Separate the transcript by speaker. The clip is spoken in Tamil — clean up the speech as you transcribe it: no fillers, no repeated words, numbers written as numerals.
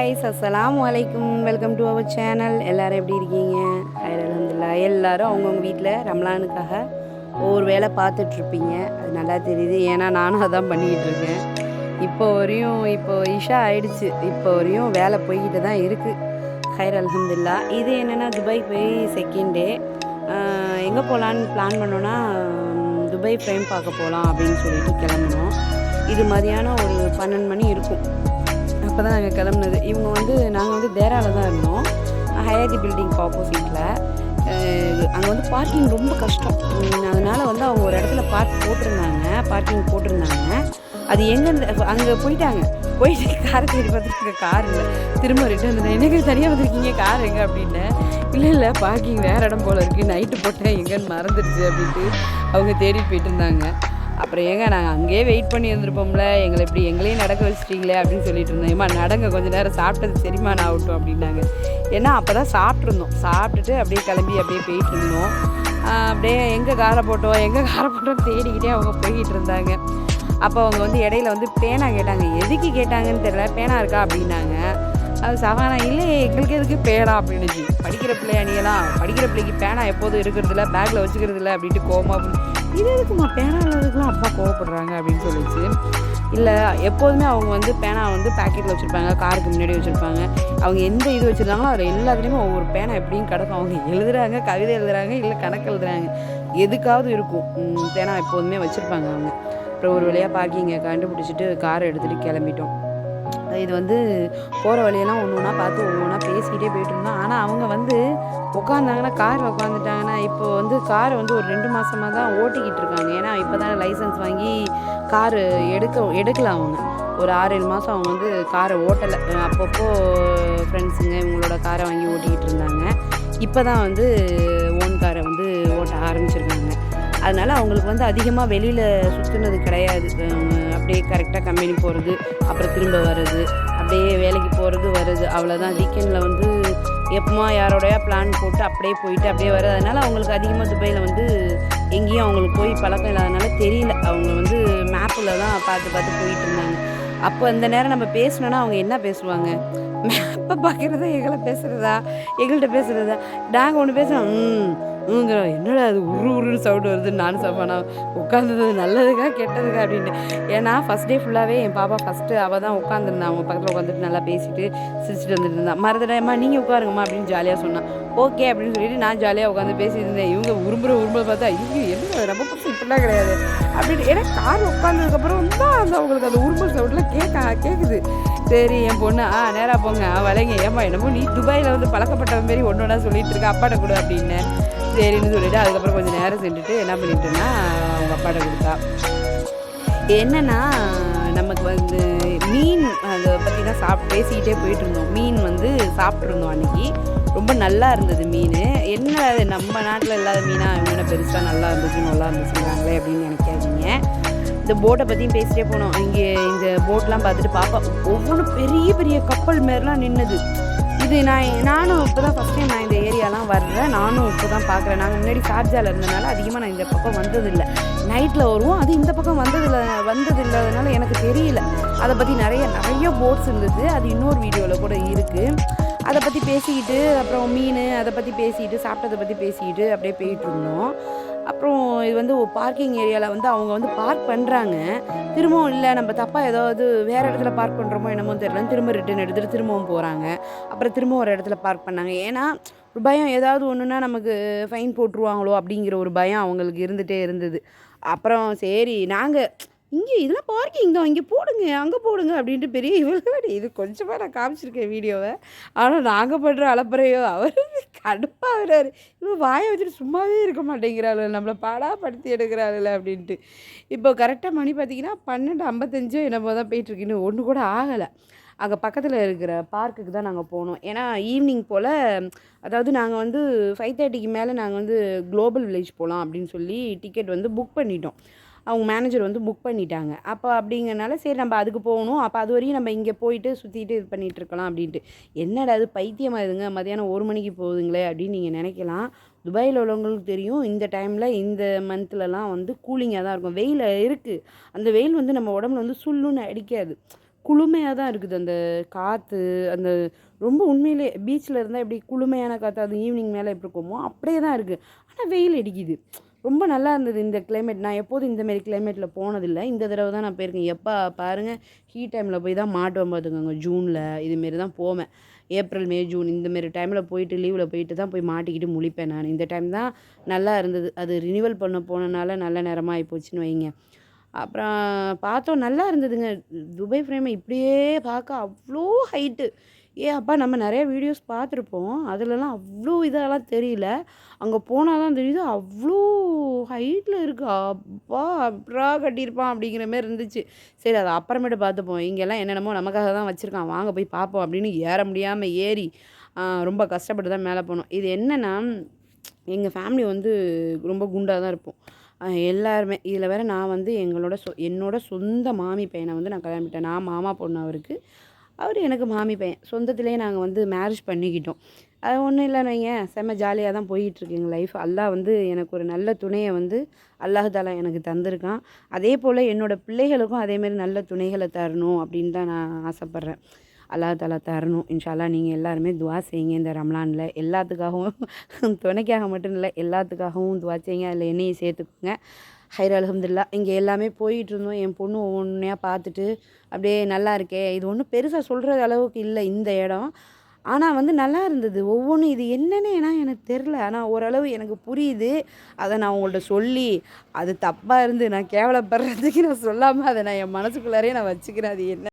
Speaker 1: கைஸ், அஸ்ஸலாமு அலைக்கும். Welcome to our channel. எல்லோரும் எப்படி இருக்கீங்க? ஹைர் அல்ஹம்துலில்லாஹ். எல்லோரும் அவங்கவுங்க வீட்டில் ரம்லானுக்காக ஒவ்வொரு வேலை பார்த்துட்ருப்பீங்க. அது நல்லா தெரியுது. ஏன்னா நானும் அதான் பண்ணிக்கிட்டு இருக்கேன். இப்போ இஷா ஆயிடுச்சு. இப்போ வரையும் வேலை போய்கிட்டு தான் இருக்குது. ஹைர் அல்ஹம்துலில்லாஹ். இது என்னென்னா, துபாய் போய் செகண்ட் டே. எங்கே போகலான்னு பிளான் பண்ணோன்னா, துபாய் ஃப்ரேம் பார்க்க போகலாம் அப்படின்னு சொல்லிட்டு கிளம்புனோம். இது மதியானம் ஒரு 12 மணி இருக்கும். அப்போ தான் நாங்கள் கிளம்புனது. நாங்கள் வந்து தேராவில் தான் இருந்தோம், ஹயாதி பில்டிங்க்கு ஆப்போசிட்டில். அங்கே வந்து பார்க்கிங் ரொம்ப கஷ்டம். அதனால் வந்து அவங்க ஒரு இடத்துல பார்க்கிங் போட்டிருந்தாங்க. அது எங்கேருந்து அங்கே போயிட்டு காரை தேடி பார்த்துட்டு கார் இல்லை. திரும்ப ரிட்டர்ன் எனக்கு தனியாக வந்திருக்கீங்க, கார் எங்கே அப்படின்ட்டு. இல்லை பார்க்கிங் வேறு இடம் போல் இருக்குது, நைட்டு போட்டேன் எங்கேன்னு மறந்துடுச்சு அப்படின்ட்டு அவங்க தேடிட்டு போயிட்டு இருந்தாங்க. அப்புறம் நாங்கள் அங்கேயே வெயிட் பண்ணி இருந்திருப்போம்ல, எங்களையும் நடக்க வச்சிட்டிங்களே அப்படின்னு சொல்லிட்டு இருந்தோம். ஏமா நடங்க, கொஞ்சம் நேரம் சாப்பிட்டது செரிமானம் ஆகட்டும் அப்படின்னாங்க. ஏன்னா அப்போ தான் சாப்பிட்டுட்டு அப்படியே கிளம்பி அப்படியே போயிட்டு இருந்தோம். அப்படியே எங்கே காரை போட்டோம் தேடிக்கிட்டே அவங்க போய்கிட்டு இருந்தாங்க. அப்போ அவங்க வந்து இடையில வந்து பேனா கேட்டாங்க. எதுக்கு கேட்டாங்கன்னு தெரியல. பேனா இருக்கா அப்படின்னாங்க. அது சவானா இல்லை, எங்களுக்கு எதுக்கு பேனா அப்படின்னுச்சு. படிக்கிற பிள்ளைக்கு பேனா எப்போதும் இருக்கிறதில்ல, பேக்கில் வச்சுக்கிறதில்ல அப்படின்ட்டு கோவமாக, இது எதுக்குமா பேனா இல்லாததுக்குலாம் அப்பா கோவப்படுறாங்க அப்படின்னு சொல்லிச்சு. இல்லை, எப்போதுமே அவங்க வந்து பேனா வந்து பேக்கெட்டில் வச்சுருப்பாங்க, காருக்கு முன்னாடி வச்சுருப்பாங்க. அவங்க எந்த இது வச்சுருந்தாங்களோ அதில் எல்லாத்துலேயுமே ஒவ்வொரு பேனா எப்படியும் கிடக்கும். அவங்க எழுதுகிறாங்க, கவிதை எழுதுகிறாங்க, இல்லை கணக்கு எழுதுகிறாங்க, எதுக்காவது இருக்கும். பேனா எப்போதுமே வச்சுருப்பாங்க அவங்க. அப்புறம் ஒரு வழியாக பார்க்கிங்கை கண்டுபிடிச்சிட்டு காரை எடுத்துகிட்டு கிளம்பிட்டோம். இது வந்து போகிற வழியெல்லாம் ஒன்று ஒன்றா பேசிக்கிட்டே போயிட்டு இருந்தோம். ஆனால் அவங்க வந்து உட்காந்தாங்கன்னா, காரில் உட்காந்துட்டாங்கன்னா, இப்போ வந்து காரை வந்து ஒரு 2 மாதமாக தான் ஓட்டிக்கிட்டு இருக்காங்க. ஏன்னா இப்போ தான் லைசன்ஸ் வாங்கி காரு எடுக்கலாம். அவங்க ஒரு 6-7 மாதம் அவங்க வந்து காரை ஓட்டலை. அப்பப்போ ஃப்ரெண்ட்ஸுங்க இவங்களோட காரை வாங்கி ஓட்டிக்கிட்டு இருந்தாங்க. இப்போ தான் வந்து ஓன் காரை வந்து ஓட்ட ஆரம்பிச்சிருக்காங்க. அதனால் அவங்களுக்கு வந்து அதிகமாக வெளியில் சுற்றுனது கிடையாது. அப்படியே கரெக்டாக கம்பெனி போகிறது, அப்புறம் திரும்ப வர்றது, அப்படியே வேலைக்கு போகிறது அவ்வளோதான். வீக்கெண்டில் வந்து எப்போமா யாரோடையா பிளான் போட்டு அப்படியே போயிட்டு அப்படியே வர்றது. அதனால் அவங்களுக்கு அதிகமாக துபாயில் வந்து எங்கேயும் அவங்களுக்கு போய் பழக்கம் இல்லாதனால தெரியல. அவங்க வந்து மேப்பில் தான் பார்த்து போயிட்டு இருந்தாங்க. அப்போ அந்த நேரம் நம்ம பேசணுன்னா அவங்க என்ன பேசுவாங்க? மேப்பை பார்க்குறதா, எங்கள்கிட்ட பேசுகிறதா? நாங்கள் ஒன்று பேசுகிறோம், என்னடா அது உருன்னு சவுண்டு வருதுன்னு நானும் சப்பானா உட்காந்துருந்தது நல்லதுக்கா கெட்டதுக்கா அப்படின்ட்டு. ஏன்னா ஃபஸ்ட் டே ஃபுல்லாகவே என் பாப்பா அவள் தான் உட்காந்துருந்தான். அவங்க பக்கத்தில் உட்காந்துட்டு நல்லா பேசிட்டு சிரிச்சுட்டு வந்துட்டு இருந்தான். மறந்துடாம்மா நீங்கள் உட்காருங்கம்மா அப்படின்னு ஜாலியாக சொன்னான். ஓகே அப்படின்னு சொல்லிட்டு நான் ஜாலியாக உட்காந்து பேசிட்டு இருந்தேன். இவங்க உரும்புற பார்த்தா என்ன ரொம்ப பசங்க இப்படிலாம் கிடையாது அப்படின்னு. ஏன்னா கார் உட்காந்ததுக்கப்புறம் தான் அவங்களுக்கு அந்த உரும்பல் சவுண்டில் கேட்குது. சரி என் பொண்ணு நேராக போங்க வளைங்க, ஏம்மா என்னமோ நீ துபாயில் வந்து பழக்கப்பட்ட மாரி ஒன்றா சொல்லிட்டு இருக்க, அப்பாட்ட கொடு அப்படின்னு. சரின்னு சொல்லிவிட்டு அதுக்கப்புறம் கொஞ்சம் நேரம் சென்றுட்டு என்ன பண்ணிட்டேன்னா அவங்க அப்பாட்ட கொடுத்தா. என்னென்னா, நமக்கு வந்து மீன் அதை பற்றி தான் பேசிக்கிட்டே போயிட்டு இருந்தோம். மீன் வந்து சாப்பிட்ருந்தோம் அன்றைக்கி. ரொம்ப நல்லா இருந்தது மீன். என்ன அது நம்ம நாட்டில் இல்லாத மீனாக இவங்க பெருசாக நல்லா இருந்துச்சுங்கிறாங்களே அப்படின்னு நினைக்காதீங்க. இந்த போட்டை பற்றியும் பேசிட்டே போனோம். இங்கே இந்த போட்லாம் பார்த்துட்டு பாப்பா ஒவ்வொன்றும் பெரிய பெரிய கப்பல் மாரிலாம் நின்றுது. இது நானும் இப்போ தான் ஃபஸ்ட் டைம் நான் இந்த ஏரியாலாம் வர்றேன். நானும் இப்போ தான் பார்க்குறேன். நாங்கள் முன்னாடி ஷார்ஜாவில் இருந்தனால அதிகமாக நான் இந்த பக்கம் வந்ததில்லை. நைட்டில் வருவோம், அது இந்த பக்கம் வந்ததில்லாதனால எனக்கு தெரியல. அதை பற்றி நிறைய போட்ஸ் இருந்தது. அது இன்னொரு வீடியோவில் கூட இருக்குது. அதை பற்றி பேசிக்கிட்டு, அப்புறம் மீன் அதை பற்றி பேசிக்கிட்டு, சாப்பிட்டதை பற்றி பேசிக்கிட்டு அப்படியே போயிட்டுருந்தோம். அப்புறம் இது வந்து பார்க்கிங் ஏரியாவில் வந்து அவங்க வந்து பார்க் பண்ணுறாங்க. திரும்பவும் இல்லை, நம்ம தப்பாக ஏதாவது வேறு இடத்துல பார்க் பண்ணுறோமோ என்னமோ தெரியல, திரும்ப ரிட்டன் எடுத்துகிட்டு திரும்பவும் போகிறாங்க. அப்புறம் திரும்ப ஒரு இடத்துல பார்க் பண்ணாங்க. ஏன்னா ஒரு பயம், ஏதாவது ஒன்றுனா நமக்கு ஃபைன் போட்டுருவாங்களோ அப்படிங்கிற ஒரு பயம் அவங்களுக்கு இருந்துகிட்டே இருந்தது. அப்புறம் சரி நாங்கள் இங்கே இதெல்லாம் பார்க்கிங் தான், இங்கே போடுங்க அங்கே போடுங்க அப்படின்ட்டு பெரிய இது கொஞ்சமாக நான் காமிச்சிருக்கேன் வீடியோவை. ஆனால் நாங்கள் பண்ணுற அலப்பறையோ அவர் கடுப்பாகிறாரு. இவன் வாயை வச்சுட்டு சும்மாவே இருக்க மாட்டேங்கிறாள், நம்மளை பாடாப்படுத்தி எடுக்கிறாள் அப்படின்ட்டு. இப்போ கரெக்டாக மணி பார்த்திங்கன்னா 12:55 என்னமோ தான் போயிட்டுருக்கு. இன்னும் ஒன்று கூட ஆகலை. அங்கே பக்கத்தில் இருக்கிற பார்க்குக்கு தான் நாங்கள் போனோம். ஏன்னா ஈவினிங் போல், அதாவது நாங்கள் வந்து 5:30க்கு மேலே நாங்கள் வந்து குளோபல் வில்லேஜ் போகலாம் அப்படின்னு சொல்லி டிக்கெட் வந்து புக் பண்ணிட்டோம். அவங்க மேனேஜர் வந்து புக் பண்ணிட்டாங்க. அப்போ அப்படிங்கிறனால சரி நம்ம அதுக்கு போகணும். அப்போ அது வரையும் நம்ம இங்கே போயிட்டு சுற்றிட்டு இது பண்ணிகிட்டு இருக்கலாம் அப்படின்ட்டு. என்னடா அது பைத்தியமாக இதுங்க, மதியானம் 1 மணிக்கு போகுதுங்களே அப்படின்னு நீங்கள் நினைக்கலாம். துபாயில் உள்ளவங்களுக்கு தெரியும், இந்த டைமில் இந்த மந்த்லலாம் வந்து கூலிங்காக தான் இருக்கும். வெயில் இருக்குது. அந்த வெயில் வந்து நம்ம உடம்புல வந்து சுள்ளுன்னு அடிக்காது. குளுமையாக தான் இருக்குது. அந்த காற்று அந்த ரொம்ப உண்மையிலே பீச்சில் இருந்தால் எப்படி குளுமையான காற்று அது ஈவினிங் மேலே எப்படி இருக்குமோ அப்படியே தான் இருக்குது. ஆனால் வெயில் அடிக்குது. ரொம்ப நல்லா இருந்தது இந்த கிளைமேட். நான் எப்போதும் இந்தமாரி கிளைமேட்டில் போனதில்லை. இந்த தடவை தான் நான் போயிருக்கேன். எப்போ பாருங்கள் ஹீட் டைமில் போய் தான் மாட்டுவேன் பார்த்துக்கோங்க. ஜூனில் இதுமாரி தான் போவேன். ஏப்ரல், மே, ஜூன் இந்தமாரி டைமில் போயிட்டு லீவில் போயிட்டு தான் போய் மாட்டிக்கிட்டு முழிப்பேன் நான். இந்த டைம் தான் நல்லா இருந்தது. அது ரினிவல் பண்ண போனனால நல்ல நேரமாக ஆகிப்போச்சுன்னு வைங்க. அப்புறம் பார்த்தோம் நல்லா இருந்ததுங்க. துபாய் ஃப்ரேமை இப்படியே பார்க்க அவ்வளோ ஹைட்டு. அப்பா நம்ம நிறைய வீடியோஸ் பார்த்துருப்போம். அதுலலாம் அவ்வளோ இதெல்லாம் தெரியல. அங்கே போனால் தான் தெரியுது அவ்வளோ ஹைட்டில் இருக்குது. அப்பா எப்படிரா கட்டியிருப்பான் அப்படிங்கிற மாரி இருந்துச்சு. சரி அதை அப்புறமேட்டு பார்த்துப்போம். இங்கெல்லாம் என்னென்னமோ நமக்காக தான் வச்சுருக்கான், வாங்க போய் பார்ப்போம் அப்படின்னு ஏற முடியாமல் ஏறி ரொம்ப கஷ்டப்பட்டு தான் மேலே போனோம். இது என்னென்னா எங்கள் ஃபேமிலி வந்து ரொம்ப குண்டாக தான் இருப்போம். எல்லாருமே. இதில் வேறு நான் வந்து என்னோட சொந்த மாமி பையனை வந்து நான் கல்யாணம் பண்ணிட்டேன். நான் மாமா பொண்ணு அவருக்கு. அவர் எனக்கு மாமி பையன். சொந்தத்திலேயே நாங்கள் வந்து மேரேஜ் பண்ணிக்கிட்டோம். அது ஒன்றும் இல்லைன்னு வைங்க, செம்ம ஜாலியாக தான் போயிட்டுருக்கு எங்கள் லைஃப். அல்லாஹ் வந்து எனக்கு ஒரு நல்ல துணையை வந்து அல்லாஹ் தாலா எனக்கு தந்திருக்கான். அதே போல் என்னோடய பிள்ளைகளுக்கும் அதேமாரி நல்ல துணைகளை தரணும் அப்படின்னு தான் நான் ஆசைப்பட்றேன். அல்லாஹ் தாலா தரணும். இன்ஷா அல்லாஹ் நீங்கள் எல்லாருமே துவா செய்யுங்க இந்த ரம்லானில். எல்லாத்துக்காகவும் துணைக்காக மட்டும் இல்லை, எல்லாத்துக்காகவும் துவா செய்யுங்க. அதில் என்னையும் சேர்த்துக்குங்க. ஹைர் அல்ஹம்துலில்லாஹ். இங்கே எல்லாமே போயிட்டுருந்தோம். என் பொண்ணு ஒவ்வொன்றையா பார்த்துட்டு அப்படியே நல்லா இருக்கே. இது ஒன்றும் பெருசாக சொல்கிற அளவுக்கு இல்லை இந்த இடம். ஆனால் வந்து நல்லா இருந்தது. ஒவ்வொன்றும் இது என்னன்னே எனக்கு தெரில. ஆனால் ஓரளவு எனக்கு புரியுது. அதை நான் உங்கள்கிட்ட சொல்லி அது தப்பாக இருந்து நான் கேவலப்படுறதுக்கு நான் சொல்லாமல் அதை நான் என் மனசுக்குள்ளாரே நான் வச்சுக்கிறேன். அது என்ன